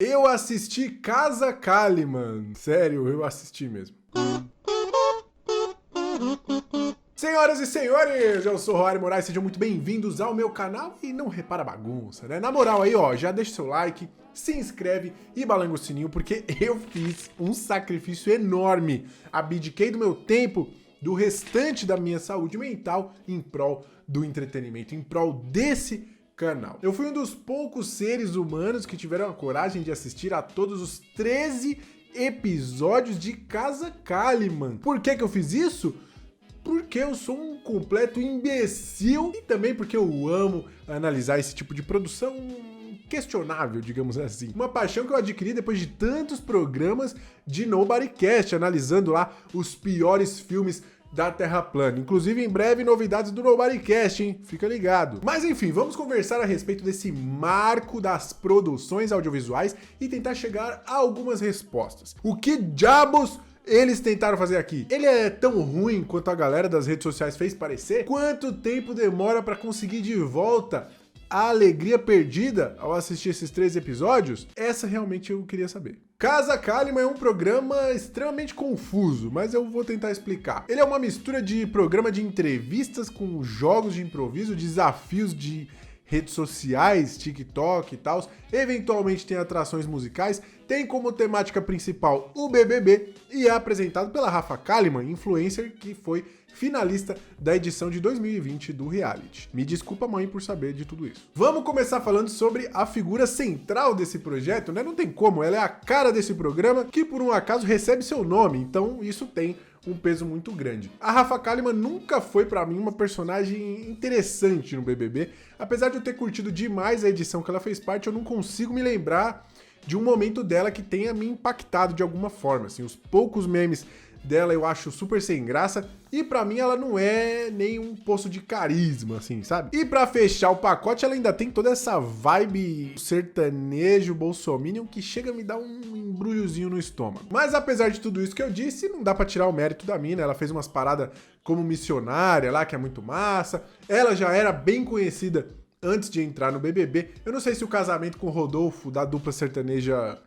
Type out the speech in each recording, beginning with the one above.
Eu assisti Casa Kalimann. Sério, eu assisti mesmo. Senhoras e senhores, eu sou o Roary Moraes, sejam muito bem-vindos ao meu canal e não repara a bagunça, né? Na moral aí, ó, já deixa seu like, se inscreve e balanga o sininho, porque eu fiz um sacrifício enorme. Abdiquei do meu tempo, do restante da minha saúde mental em prol do entretenimento, em prol desse canal. Eu fui um dos poucos seres humanos que tiveram a coragem de assistir a todos os 13 episódios de Casa Kalimann. Por que eu fiz isso? Porque eu sou um completo imbecil e também porque eu amo analisar esse tipo de produção questionável, digamos assim. Uma paixão que eu adquiri depois de tantos programas de Nobodycast, analisando lá os piores filmes da Terra plana. Inclusive, em breve, novidades do Nobodycast, hein? Fica ligado. Mas enfim, vamos conversar a respeito desse marco das produções audiovisuais e tentar chegar a algumas respostas. O que diabos eles tentaram fazer aqui? Ele é tão ruim quanto a galera das redes sociais fez parecer? Quanto tempo demora pra conseguir de volta a alegria perdida ao assistir esses 3 episódios? Essa realmente eu queria saber. Casa Kalimann é um programa extremamente confuso, mas eu vou tentar explicar. Ele é uma mistura de programa de entrevistas com jogos de improviso, desafios de redes sociais, TikTok e tal, eventualmente tem atrações musicais, tem como temática principal o BBB e é apresentado pela Rafa Kalimann, influencer que foi finalista da edição de 2020 do reality. Me desculpa, mãe, por saber de tudo isso. Vamos começar falando sobre a figura central desse projeto, né? Não tem como, ela é a cara desse programa que por um acaso recebe seu nome, então isso tem um peso muito grande. A Rafa Kalimann nunca foi pra mim uma personagem interessante no BBB, apesar de eu ter curtido demais a edição que ela fez parte, eu não consigo me lembrar de um momento dela que tenha me impactado de alguma forma, assim, os poucos memes dela eu acho super sem graça e pra mim ela não é nem um poço de carisma, assim, sabe? E pra fechar o pacote ela ainda tem toda essa vibe sertanejo bolsominion que chega a me dar um embrulhozinho no estômago. Mas apesar de tudo isso que eu disse, não dá pra tirar o mérito da mina, ela fez umas paradas como missionária lá, que é muito massa, ela já era bem conhecida antes de entrar no BBB, eu não sei se o casamento com o Rodolfo, da dupla sertaneja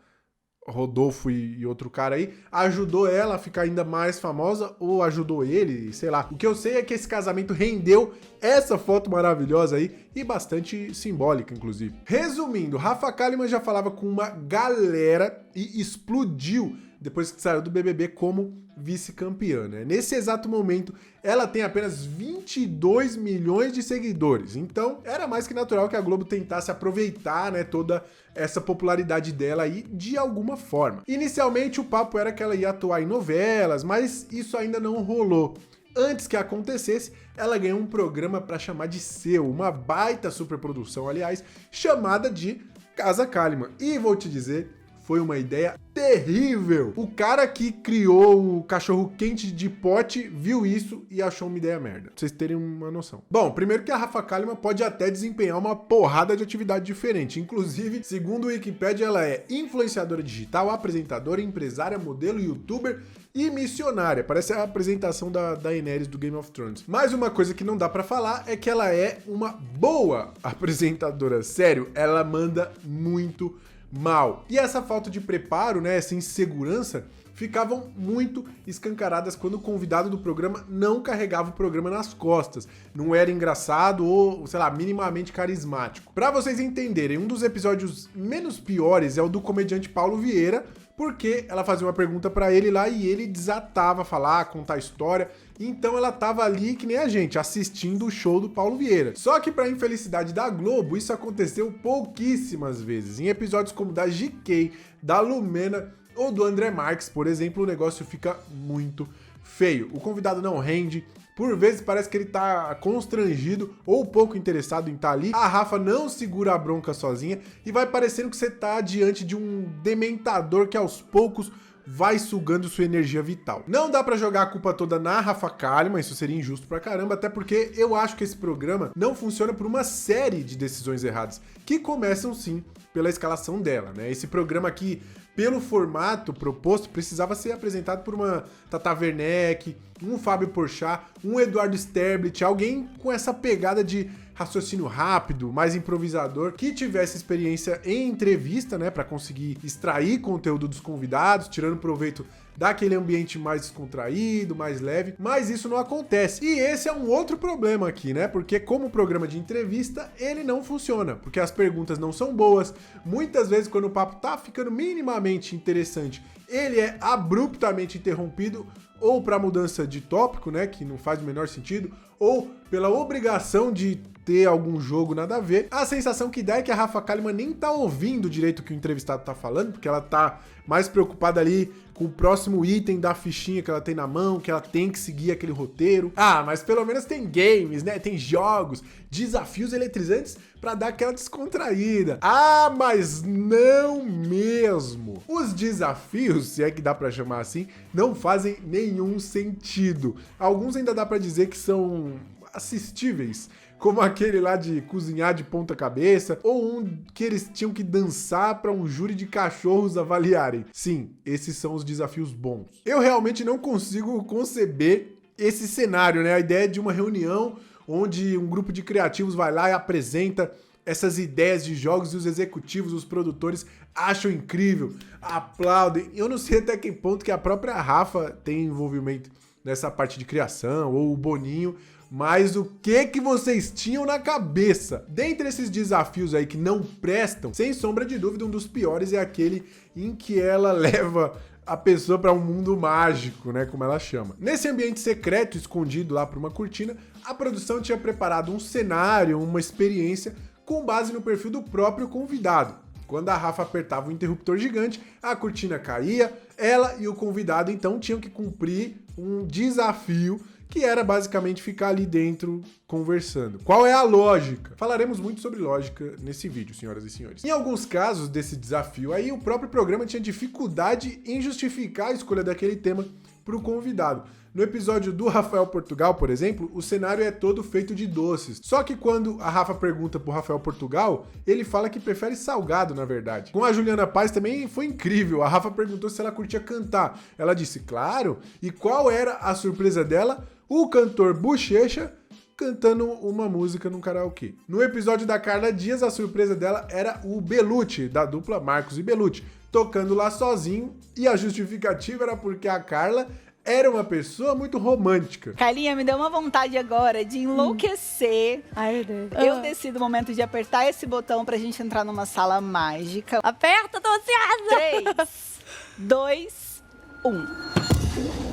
Rodolfo e outro cara aí, ajudou ela a ficar ainda mais famosa ou ajudou ele, sei lá. O que eu sei é que esse casamento rendeu essa foto maravilhosa aí e bastante simbólica, inclusive. Resumindo, Rafa Kalimann já falava com uma galera e explodiu depois que saiu do BBB como vice-campeã, né? Nesse exato momento, ela tem apenas 22 milhões de seguidores. Então, era mais que natural que a Globo tentasse aproveitar, né, toda essa popularidade dela aí de alguma forma. Inicialmente, o papo era que ela ia atuar em novelas, mas isso ainda não rolou. Antes que acontecesse, ela ganhou um programa para chamar de seu, uma baita superprodução, aliás, chamada de Casa Kalimann. E vou te dizer, foi uma ideia terrível. O cara que criou o cachorro quente de pote viu isso e achou uma ideia merda. Pra vocês terem uma noção. Bom, primeiro que a Rafa Kalimann pode até desempenhar uma porrada de atividade diferente. Inclusive, segundo o Wikipedia, ela é influenciadora digital, apresentadora, empresária, modelo, youtuber e missionária. Parece a apresentação da Daenerys do Game of Thrones. Mas uma coisa que não dá pra falar é que ela é uma boa apresentadora. Sério, ela manda muito mal. E essa falta de preparo, né, essa insegurança, ficavam muito escancaradas quando o convidado do programa não carregava o programa nas costas, não era engraçado ou, sei lá, minimamente carismático. Pra vocês entenderem, um dos episódios menos piores é o do comediante Paulo Vieira, porque ela fazia uma pergunta pra ele lá e ele desatava a falar, contar a história. Então ela tava ali que nem a gente, assistindo o show do Paulo Vieira. Só que pra infelicidade da Globo, isso aconteceu pouquíssimas vezes. Em episódios como da GK, da Lumena ou do André Marques, por exemplo, o negócio fica muito feio. O convidado não rende, por vezes parece que ele tá constrangido ou pouco interessado em estar ali. A Rafa não segura a bronca sozinha e vai parecendo que você tá diante de um dementador que aos poucos vai sugando sua energia vital. Não dá pra jogar a culpa toda na Rafa Kalimann, isso seria injusto pra caramba, até porque eu acho que esse programa não funciona por uma série de decisões erradas, que começam sim pela escalação dela, né? Esse programa aqui, pelo formato proposto, precisava ser apresentado por uma Tata Werneck, um Fábio Porchat, um Eduardo Sterblit, alguém com essa pegada de raciocínio rápido, mais improvisador, que tivesse experiência em entrevista, né, para conseguir extrair conteúdo dos convidados, tirando proveito daquele ambiente mais descontraído, mais leve, mas isso não acontece. E esse é um outro problema aqui, né? Porque como programa de entrevista, ele não funciona, porque as perguntas não são boas. Muitas vezes, quando o papo tá ficando minimamente interessante, ele é abruptamente interrompido, ou para mudança de tópico, né, que não faz o menor sentido, ou pela obrigação de ter algum jogo nada a ver. A sensação que dá é que a Rafa Kalimann nem tá ouvindo direito o que o entrevistado tá falando, porque ela tá mais preocupada ali com o próximo item da fichinha que ela tem na mão, que ela tem que seguir aquele roteiro. Ah, mas pelo menos tem games, né? Tem jogos, desafios eletrizantes pra dar aquela descontraída. Ah, mas não mesmo. Os desafios, se é que dá pra chamar assim, não fazem nenhum sentido. Alguns ainda dá pra dizer que são assistíveis, como aquele lá de cozinhar de ponta cabeça, ou um que eles tinham que dançar para um júri de cachorros avaliarem. Sim, esses são os desafios bons. Eu realmente não consigo conceber esse cenário, né? A ideia de uma reunião onde um grupo de criativos vai lá e apresenta essas ideias de jogos e os executivos, os produtores acham incrível, aplaudem. Eu não sei até que ponto que a própria Rafa tem envolvimento nessa parte de criação, ou o Boninho, mas o que vocês tinham na cabeça? Dentre esses desafios aí que não prestam, sem sombra de dúvida, um dos piores é aquele em que ela leva a pessoa para um mundo mágico, né, como ela chama. Nesse ambiente secreto, escondido lá por uma cortina, a produção tinha preparado um cenário, uma experiência com base no perfil do próprio convidado. Quando a Rafa apertava o interruptor gigante, a cortina caía, ela e o convidado então tinham que cumprir um desafio que era basicamente ficar ali dentro conversando. Qual é a lógica? Falaremos muito sobre lógica nesse vídeo, senhoras e senhores. Em alguns casos desse desafio aí, o próprio programa tinha dificuldade em justificar a escolha daquele tema para o convidado. No episódio do Rafael Portugal, por exemplo, o cenário é todo feito de doces. Só que quando a Rafa pergunta pro Rafael Portugal, ele fala que prefere salgado, na verdade. Com a Juliana Paz também foi incrível. A Rafa perguntou se ela curtia cantar. Ela disse, claro. E qual era a surpresa dela? O cantor Bochecha cantando uma música num karaokê. No episódio da Carla Dias, a surpresa dela era o Belucci, da dupla Marcos e Belucci, tocando lá sozinho, e a justificativa era porque a Carla era uma pessoa muito romântica. Carlinha, me deu uma vontade agora de enlouquecer. Ai, meu Deus. Eu decidi o momento de apertar esse botão pra gente entrar numa sala mágica. Aperta, tô ansiosa! 3, 2, 1.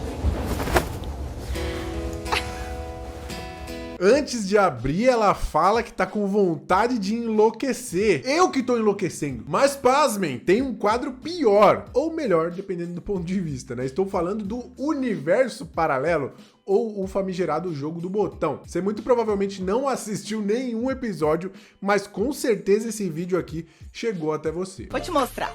Antes de abrir, ela fala que tá com vontade de enlouquecer. Eu que tô enlouquecendo. Mas pasmem, tem um quadro pior. Ou melhor, dependendo do ponto de vista, né? Estou falando do universo paralelo, ou o famigerado jogo do botão. Você muito provavelmente não assistiu nenhum episódio, mas com certeza esse vídeo aqui chegou até você. Vou te mostrar.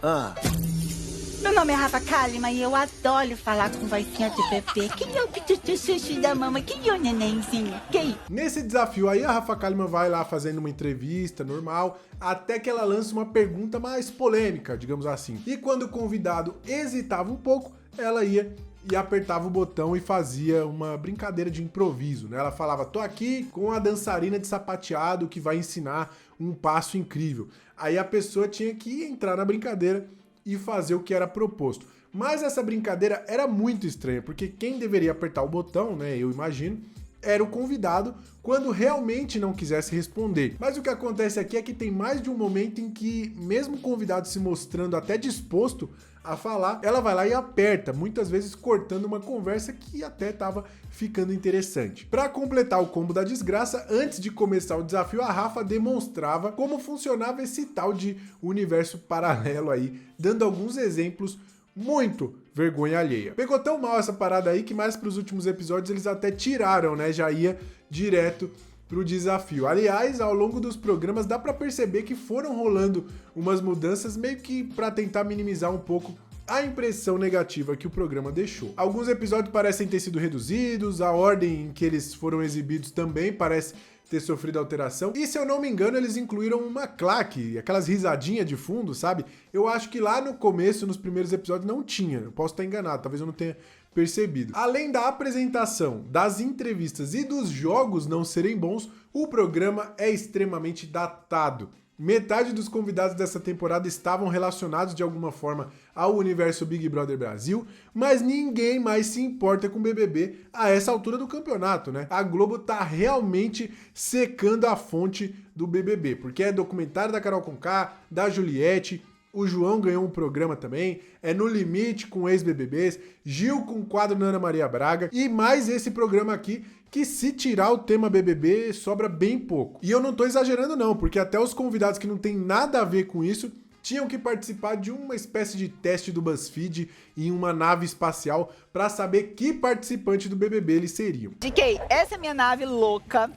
Meu nome é Rafa Kalimann e eu adoro falar com vozinha de bebê. Quem é o pitutu da mamãe? Quem é o nenenzinho? Quem? Nesse desafio aí, a Rafa Kalimann vai lá fazendo uma entrevista normal, até que ela lança uma pergunta mais polêmica, digamos assim. E quando o convidado hesitava um pouco, ela ia e apertava o botão e fazia uma brincadeira de improviso, né? Ela falava, tô aqui com a dançarina de sapateado que vai ensinar um passo incrível. Aí a pessoa tinha que entrar na brincadeira e fazer o que era proposto. Mas essa brincadeira era muito estranha, porque quem deveria apertar o botão, né, eu imagino, era o convidado quando realmente não quisesse responder. Mas o que acontece aqui é que tem mais de um momento em que, mesmo o convidado se mostrando até disposto a falar, ela vai lá e aperta, muitas vezes cortando uma conversa que até estava ficando interessante. Para completar o combo da desgraça, antes de começar o desafio, a Rafa demonstrava como funcionava esse tal de universo paralelo aí, dando alguns exemplos muito vergonha alheia. Pegou tão mal essa parada aí que mais pros últimos episódios eles até tiraram, né? Já ia direto pro desafio. Aliás, ao longo dos programas dá pra perceber que foram rolando umas mudanças meio que pra tentar minimizar um pouco a impressão negativa que o programa deixou. Alguns episódios parecem ter sido reduzidos, a ordem em que eles foram exibidos também parece ter sofrido alteração. E se eu não me engano, eles incluíram uma claque, aquelas risadinhas de fundo, sabe? Eu acho que lá no começo, nos primeiros episódios, não tinha. Eu posso estar enganado, talvez eu não tenha percebido. Além da apresentação, das entrevistas e dos jogos não serem bons, o programa é extremamente datado. Metade dos convidados dessa temporada estavam relacionados de alguma forma ao universo Big Brother Brasil, mas ninguém mais se importa com o BBB a essa altura do campeonato, né? A Globo tá realmente secando a fonte do BBB, porque é documentário da Carol Conká, da Juliette, o João ganhou um programa também, é No Limite com ex-BBBs, Gil com quadro na Ana Maria Braga e mais esse programa aqui que se tirar o tema BBB sobra bem pouco. E eu não tô exagerando não, porque até os convidados que não tem nada a ver com isso tinham que participar de uma espécie de teste do BuzzFeed em uma nave espacial para saber que participante do BBB eles seriam. DK, essa é minha nave louca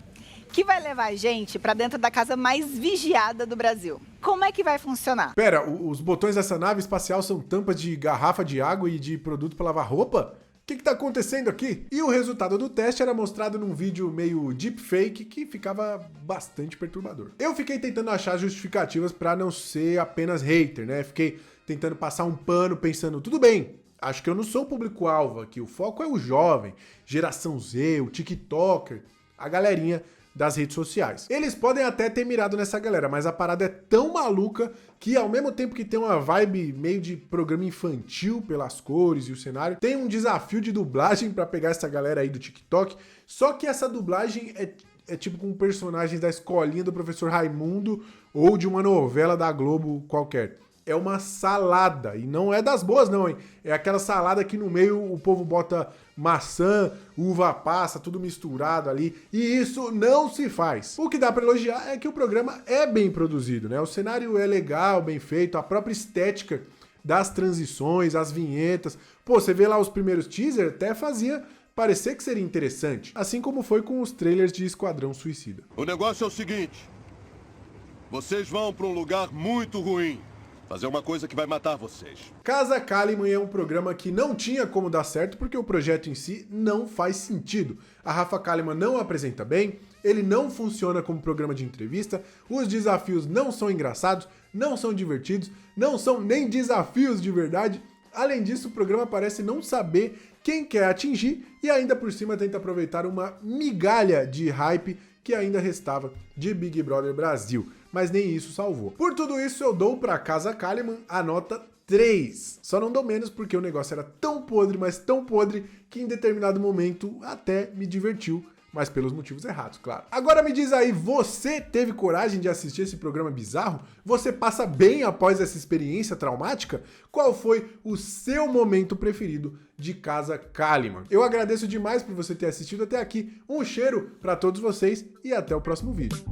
que vai levar a gente pra dentro da casa mais vigiada do Brasil. Como é que vai funcionar? Pera, os botões dessa nave espacial são tampas de garrafa de água e de produto para lavar roupa? O que tá acontecendo aqui? E o resultado do teste era mostrado num vídeo meio deepfake que ficava bastante perturbador. Eu fiquei tentando achar justificativas pra não ser apenas hater, né? Fiquei tentando passar um pano pensando, tudo bem, acho que eu não sou o público-alvo aqui, o foco é o jovem, geração Z, o TikToker, a galerinha das redes sociais. Eles podem até ter mirado nessa galera, mas a parada é tão maluca que ao mesmo tempo que tem uma vibe meio de programa infantil pelas cores e o cenário, tem um desafio de dublagem pra pegar essa galera aí do TikTok, só que essa dublagem é tipo com personagens da escolinha do professor Raimundo ou de uma novela da Globo qualquer. É uma salada, e não é das boas não, hein? É aquela salada que no meio o povo bota maçã, uva passa, tudo misturado ali, e isso não se faz. O que dá pra elogiar é que o programa é bem produzido, né? O cenário é legal, bem feito, a própria estética das transições, as vinhetas. Pô, você vê lá os primeiros teasers, até fazia parecer que seria interessante, assim como foi com os trailers de Esquadrão Suicida. O negócio é o seguinte, vocês vão pra um lugar muito ruim. Fazer uma coisa que vai matar vocês. Casa Kalimann é um programa que não tinha como dar certo porque o projeto em si não faz sentido. A Rafa Kalimann não apresenta bem, ele não funciona como programa de entrevista, os desafios não são engraçados, não são divertidos, não são nem desafios de verdade. Além disso, o programa parece não saber quem quer atingir e ainda por cima tenta aproveitar uma migalha de hype que ainda restava de Big Brother Brasil. Mas nem isso salvou. Por tudo isso, eu dou pra Casa Kalimann a nota 3. Só não dou menos porque o negócio era tão podre, mas tão podre, que em determinado momento até me divertiu, mas pelos motivos errados, claro. Agora me diz aí, você teve coragem de assistir esse programa bizarro? Você passa bem após essa experiência traumática? Qual foi o seu momento preferido de Casa Kalimann? Eu agradeço demais por você ter assistido até aqui. Um cheiro pra todos vocês e até o próximo vídeo.